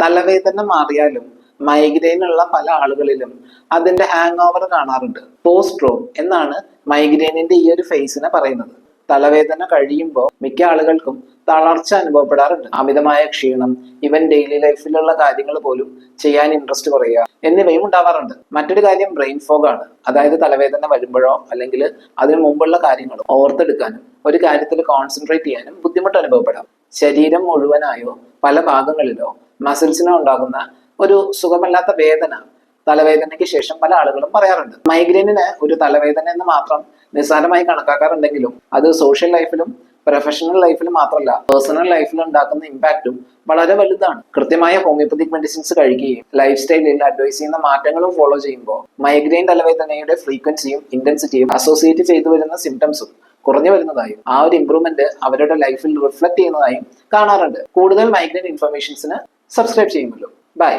തലവേദന മാറിയാലും മൈഗ്രെയിൻ ഉള്ള പല ആളുകളിലും അതിന്റെ ഹാങ് ഓവർ കാണാറുണ്ട്. പോസ്ട്രോം എന്നാണ് മൈഗ്രെയിനിന്റെ ഈ ഒരു ഫേസിനെ പറയുന്നത്. തലവേദന കഴിയുമ്പോൾ മിക്ക ആളുകൾക്കും തളർച്ച അനുഭവപ്പെടാറുണ്ട്. അമിതമായ ക്ഷീണം, ഇവൻ ഡെയിലി ലൈഫിലുള്ള കാര്യങ്ങൾ പോലും ചെയ്യാൻ ഇൻട്രസ്റ്റ് കുറയുക എന്നിവയും ഉണ്ടാവാറുണ്ട്. മറ്റൊരു കാര്യം ബ്രെയിൻ ഫോഗ് ആണ്. അതായത് തലവേദന വരുമ്പോഴോ അല്ലെങ്കിൽ അതിനു മുമ്പുള്ള കാര്യങ്ങളോ ഓർത്തെടുക്കാനും ഒരു കാര്യത്തിൽ കോൺസെൻട്രേറ്റ് ചെയ്യാനും ബുദ്ധിമുട്ട് അനുഭവപ്പെടാം. ശരീരം മുഴുവനായോ പല ഭാഗങ്ങളിലോ മസിൽസിനോ ഉണ്ടാകുന്ന ഒരു സുഖമല്ലാത്ത വേദന തലവേദനയ്ക്ക് ശേഷം പല ആളുകളും പറയാറുണ്ട്. മൈഗ്രെയിനിന് ഒരു തലവേദന എന്ന് മാത്രം നിസ്സാരമായി കണക്കാക്കാറുണ്ടെങ്കിലും അത് സോഷ്യൽ ലൈഫിലും പ്രൊഫഷണൽ ലൈഫിലും മാത്രമല്ല പേഴ്സണൽ ലൈഫിലും ഉണ്ടാക്കുന്ന ഇമ്പാക്റ്റും വളരെ വലുതാണ്. കൃത്യമായ ഹോമിയോപ്പതിക് മെഡിസിൻസ് കഴിക്കുകയും ലൈഫ് സ്റ്റൈലിൽ അഡ്വൈസ് ചെയ്യുന്ന മാറ്റങ്ങളും ഫോളോ ചെയ്യുമ്പോൾ മൈഗ്രെയിൻ തലവേദനയുടെ ഫ്രീക്വൻസിയും ഇന്റൻസിറ്റിയും അസോസിയേറ്റ് ചെയ്തു വരുന്ന സിംറ്റംസും കുറഞ്ഞു വരുന്നതായും ആ ഒരു ഇംപ്രൂവ്മെന്റ് അവരുടെ ലൈഫിൽ റിഫ്ലക്ട് ചെയ്യുന്നതായും കാണാറുണ്ട്. കൂടുതൽ മൈഗ്രെയിൻ ഇൻഫർമേഷൻസിന് സബ്സ്ക്രൈബ് ചെയ്യുമല്ലോ. ബൈ.